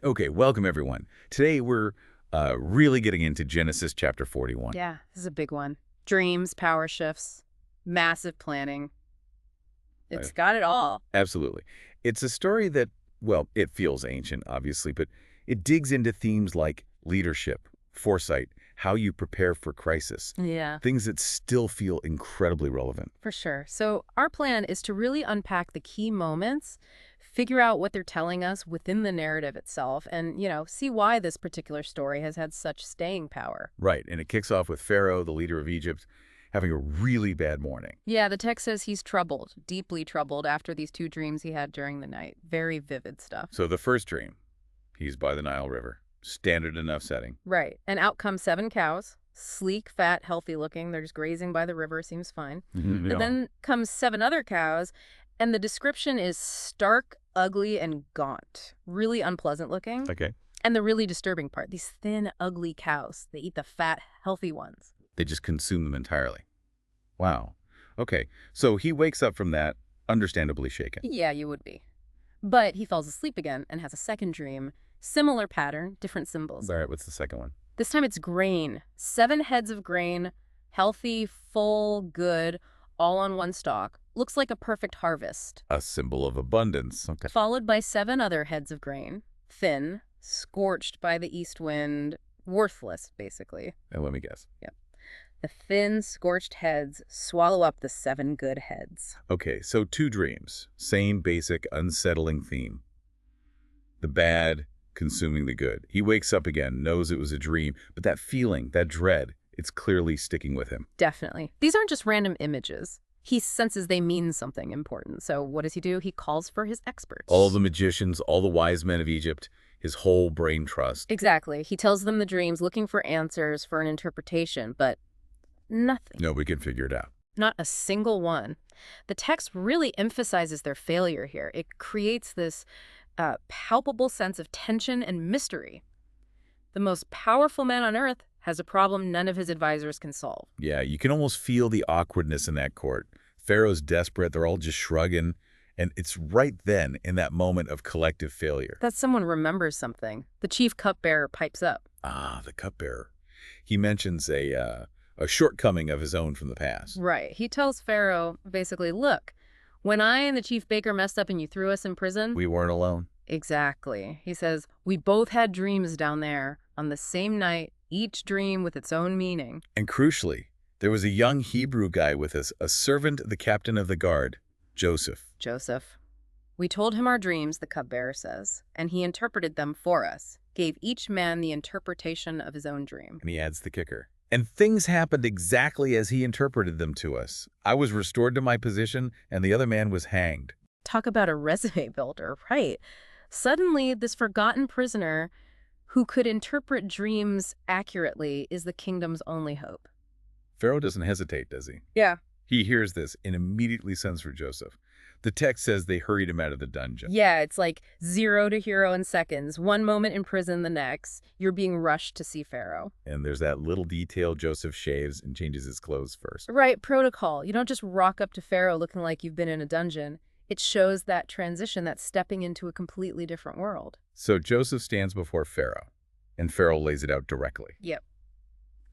Okay, welcome everyone. Today we're really getting into Genesis chapter 41. Yeah, this is a big one. Dreams, power shifts, massive planning. It's got it all. Absolutely. It's a story that, well, it feels ancient, obviously, but it digs into themes like leadership, foresight, how you prepare for crisis, Yeah, things that still feel incredibly relevant. for sure. So our plan is to really unpack the key moments, figure out what they're telling us within the narrative itself, and, see why this particular story has had such staying power. Right, and it kicks off with Pharaoh, the leader of Egypt, having a really bad morning. Yeah, the text says he's troubled, deeply troubled after these two dreams he had during the night. Very vivid stuff. So the first dream, he's by the Nile River. Standard enough setting. Right. And out come 7 cows. Sleek, fat, healthy looking. They're just grazing by the river. Seems fine. Yeah. And then comes 7 other cows, and the description is stark, ugly, and gaunt. Really unpleasant looking. Okay. And the really disturbing part, these thin, ugly cows. They eat the fat, healthy ones. They just consume them entirely. Wow. Okay, so he wakes up from that, understandably shaken. Yeah, you would be. But he falls asleep again and has a second dream. Similar pattern, different symbols. All right, what's the second one? This time it's grain. 7 heads of grain, healthy, full, good, all on one stalk. Looks like a perfect harvest. A symbol of abundance. Okay. Followed by 7 other heads of grain. Thin, scorched by the east wind, worthless, basically. And let me guess. Yep. The thin, scorched heads swallow up the 7 good heads. Okay, so 2 dreams. Same basic, unsettling theme. The bad consuming the good. He wakes up again, knows it was a dream, but that feeling, that dread, it's clearly sticking with him. Definitely. These aren't just random images. He senses they mean something important. So what does he do? He calls for his experts. All the magicians, all the wise men of Egypt, his whole brain trust. Exactly. He tells them the dreams, looking for answers, for an interpretation, but nothing. Nobody can figure it out. Not a single one. The text really emphasizes their failure here. It creates this palpable sense of tension and mystery. The most powerful man on earth has a problem none of his advisors can solve. Yeah, you can almost feel the awkwardness in that court. Pharaoh's desperate, they're all just shrugging. And it's right then, in that moment of collective failure. That someone remembers something. The chief cupbearer pipes up. Ah, the cupbearer. He mentions a shortcoming of his own from the past. Right. He tells Pharaoh, basically, look, when I and the chief baker messed up and you threw us in prison... We weren't alone. Exactly. He says, we both had dreams down there on the same night, each dream with its own meaning. And crucially, there was a young Hebrew guy with us, a servant, the captain of the guard, Joseph. Joseph. We told him our dreams, the cupbearer says, and he interpreted them for us, gave each man the interpretation of his own dream. And he adds the kicker. And things happened exactly as he interpreted them to us. I was restored to my position, and the other man was hanged. Talk about a resume builder, right? Suddenly, this forgotten prisoner who could interpret dreams accurately is the kingdom's only hope. Pharaoh doesn't hesitate, does he? Yeah. He hears this and immediately sends for Joseph. The text says they hurried him out of the dungeon. Yeah, it's like 0 to hero in seconds. One moment in prison, the next. You're being rushed to see Pharaoh. And there's that little detail: Joseph shaves and changes his clothes first. Right, protocol. You don't just rock up to Pharaoh looking like you've been in a dungeon. It shows that transition, that stepping into a completely different world. So Joseph stands before Pharaoh, and Pharaoh lays it out directly. Yep.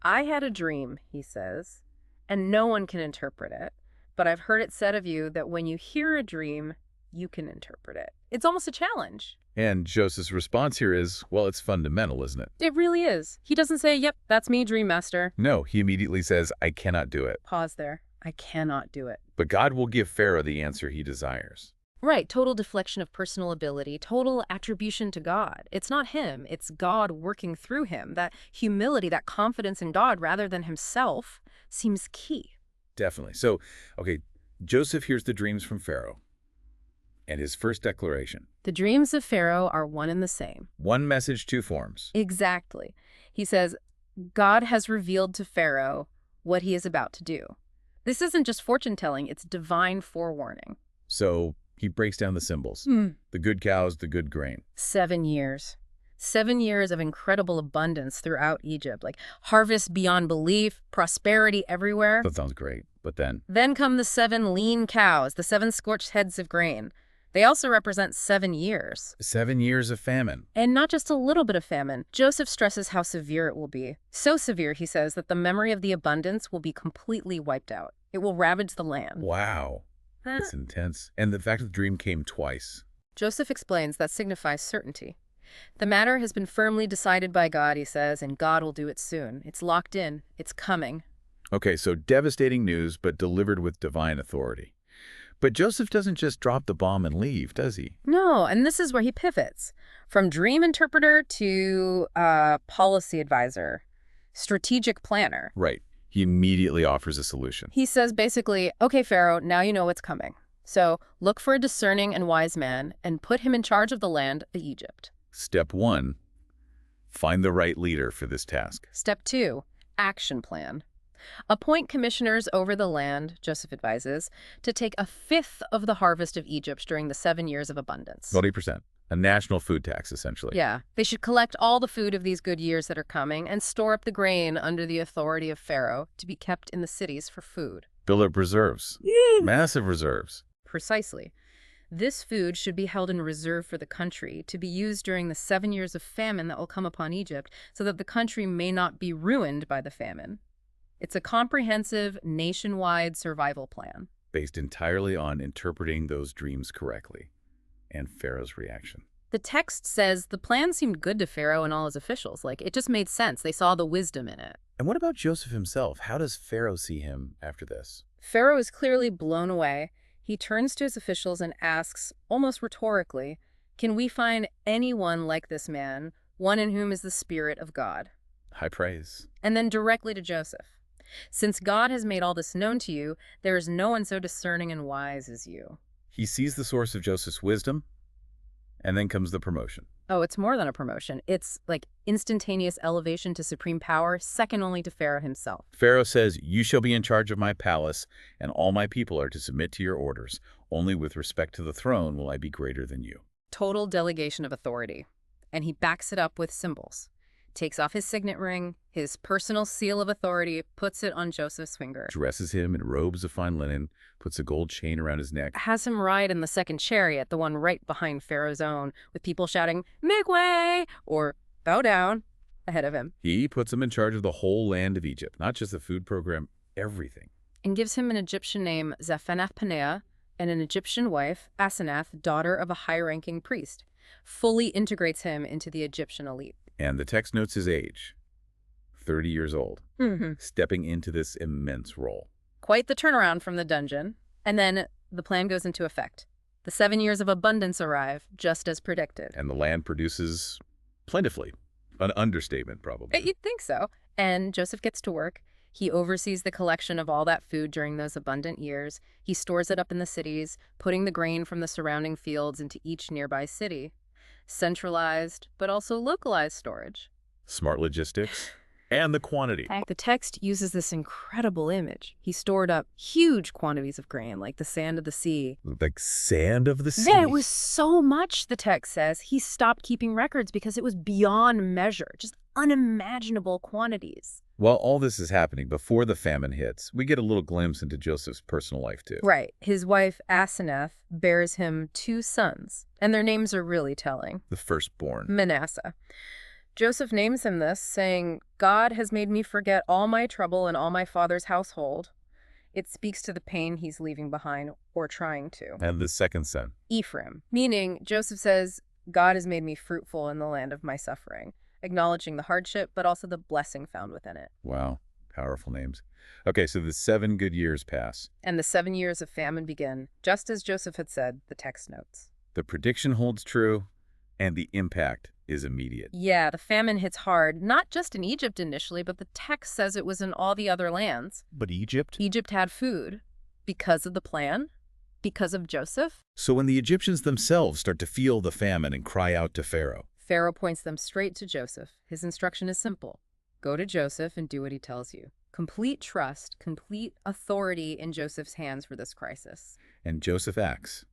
I had a dream, he says, and no one can interpret it. But I've heard it said of you that when you hear a dream, you can interpret it. It's almost a challenge. And Joseph's response here is, well, it's fundamental, isn't it? It really is. He doesn't say, yep, that's me, Dream Master. No, he immediately says, I cannot do it. Pause there. I cannot do it. But God will give Pharaoh the answer he desires. Right, total deflection of personal ability, total attribution to God. It's not him, it's God working through him. That humility, that confidence in God rather than himself seems key. Definitely. So, okay, Joseph hears the dreams from Pharaoh and his first declaration. The dreams of Pharaoh are one and the same. One message, 2 forms. Exactly. He says, God has revealed to Pharaoh what he is about to do. This isn't just fortune-telling, it's divine forewarning. So he breaks down the symbols. The good cows, the good grain. 7 years. 7 years of incredible abundance throughout Egypt, like harvest beyond belief, prosperity everywhere. That sounds great. But then? Then come the 7 lean cows, the 7 scorched heads of grain. They also represent 7 years. 7 years of famine. And not just a little bit of famine. Joseph stresses how severe it will be. So severe, he says, that the memory of the abundance will be completely wiped out. It will ravage the land. Wow. That's intense. And the fact that the dream came twice. Joseph explains that signifies certainty. The matter has been firmly decided by God, he says, and God will do it soon. It's locked in. It's coming. Okay, so devastating news, but delivered with divine authority. But Joseph doesn't just drop the bomb and leave, does he? No, and this is where he pivots. From dream interpreter to policy advisor, strategic planner. Right. He immediately offers a solution. He says basically, okay, Pharaoh, now you know what's coming. So look for a discerning and wise man and put him in charge of the land of Egypt. Step 1, find the right leader for this task. Step 2, action plan. Appoint commissioners over the land, Joseph advises, to take a fifth of the harvest of Egypt during the 7 years of abundance. 40%. A national food tax, essentially. Yeah. They should collect all the food of these good years that are coming and store up the grain under the authority of Pharaoh to be kept in the cities for food. Build up reserves. Massive reserves. Precisely. This food should be held in reserve for the country to be used during the 7 years of famine that will come upon Egypt so that the country may not be ruined by the famine. It's a comprehensive, nationwide survival plan. Based entirely on interpreting those dreams correctly. And Pharaoh's reaction. The text says the plan seemed good to Pharaoh and all his officials. Like, it just made sense. They saw the wisdom in it. And what about Joseph himself? How does Pharaoh see him after this? Pharaoh is clearly blown away. He turns to his officials and asks, almost rhetorically, can we find anyone like this man, one in whom is the Spirit of God? High praise. And then directly to Joseph. Since God has made all this known to you, there is no one so discerning and wise as you. He sees the source of Joseph's wisdom, and then comes the promotion. Oh, it's more than a promotion. It's like instantaneous elevation to supreme power, second only to Pharaoh himself. Pharaoh says, you shall be in charge of my palace, and all my people are to submit to your orders. Only with respect to the throne will I be greater than you. Total delegation of authority. And he backs it up with symbols. Takes off his signet ring, his personal seal of authority, puts it on Joseph's finger. Dresses him in robes of fine linen, puts a gold chain around his neck. Has him ride in the second chariot, the one right behind Pharaoh's own, with people shouting, make way, or bow down, ahead of him. He puts him in charge of the whole land of Egypt, not just the food program, everything. And gives him an Egyptian name, Zaphenath-Paneah, and an Egyptian wife, Asenath, daughter of a high-ranking priest. Fully integrates him into the Egyptian elite. And the text notes his age, 30 years old, stepping into this immense role. Quite the turnaround from the dungeon. And then the plan goes into effect. The 7 years of abundance arrive, just as predicted. And the land produces plentifully. An understatement, probably. You'd think so. And Joseph gets to work. He oversees the collection of all that food during those abundant years. He stores it up in the cities, putting the grain from the surrounding fields into each nearby city. Centralized, but also localized storage. Smart logistics. And the quantity. The text uses this incredible image. He stored up huge quantities of grain, like the sand of the sea. Like sand of the sea? Yeah, it was so much, the text says. He stopped keeping records because it was beyond measure, just unimaginable quantities. While all this is happening, before the famine hits, we get a little glimpse into Joseph's personal life, too. Right. His wife, Asenath, bears him 2 sons, and their names are really telling. The firstborn. Manasseh. Joseph names him this, saying, God has made me forget all my trouble and all my father's household. It speaks to the pain he's leaving behind, or trying to. And the second son. Ephraim. Meaning, Joseph says, God has made me fruitful in the land of my suffering, acknowledging the hardship, but also the blessing found within it. Wow. Powerful names. Okay, so the 7 good years pass. And the 7 years of famine begin, just as Joseph had said, the text notes. The prediction holds true, and the impact is immediate. Yeah, the famine hits hard, not just in Egypt initially, but the text says it was in all the other lands. But Egypt? Egypt had food because of the plan, because of Joseph. So when the Egyptians themselves start to feel the famine and cry out to Pharaoh, Pharaoh points them straight to Joseph. His instruction is simple. Go to Joseph and do what he tells you. Complete trust, complete authority in Joseph's hands for this crisis. And Joseph acts.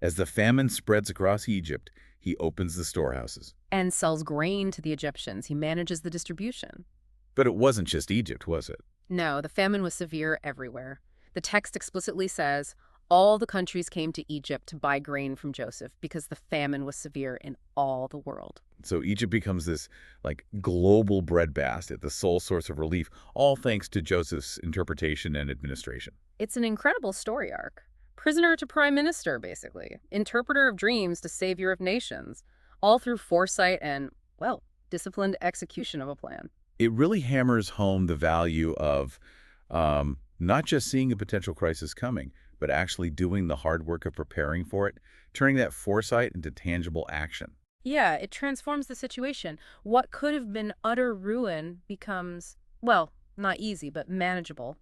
As the famine spreads across Egypt, he opens the storehouses. And sells grain to the Egyptians. He manages the distribution. But it wasn't just Egypt, was it? No, the famine was severe everywhere. The text explicitly says, All the countries came to Egypt to buy grain from Joseph because the famine was severe in all the world. So Egypt becomes this like global breadbasket, the sole source of relief, all thanks to Joseph's interpretation and administration. It's an incredible story arc. Prisoner to prime minister, basically. Interpreter of dreams to savior of nations. All through foresight and, well, disciplined execution of a plan. It really hammers home the value of not just seeing a potential crisis coming, but actually doing the hard work of preparing for it, turning that foresight into tangible action. Yeah, it transforms the situation. What could have been utter ruin becomes, well, not easy, but manageable.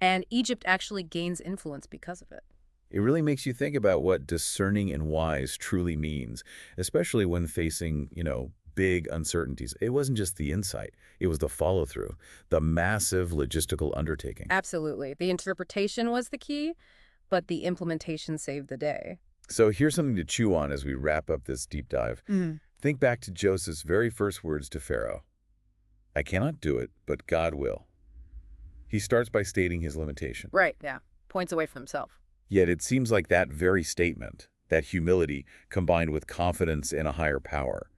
And Egypt actually gains influence because of it. It really makes you think about what discerning and wise truly means, especially when facing, big uncertainties. It wasn't just the insight, it was the follow-through, the massive logistical undertaking. Absolutely. The interpretation was the key, but the implementation saved the day. So here's something to chew on as we wrap up this deep dive. Think back to Joseph's very first words to Pharaoh. I cannot do it, but God will. He starts by stating his limitation. Right, yeah. Points away from himself. Yet it seems like that very statement, that humility combined with confidence in a higher power,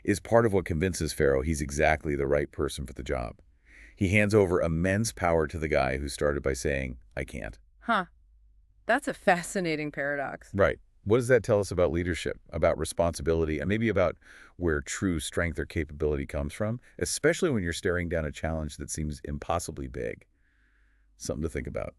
is part of what convinces Pharaoh he's exactly the right person for the job. He hands over immense power to the guy who started by saying, I can't. Huh. That's a fascinating paradox. Right. What does that tell us about leadership, about responsibility, and maybe about where true strength or capability comes from, especially when you're staring down a challenge that seems impossibly big? Something to think about.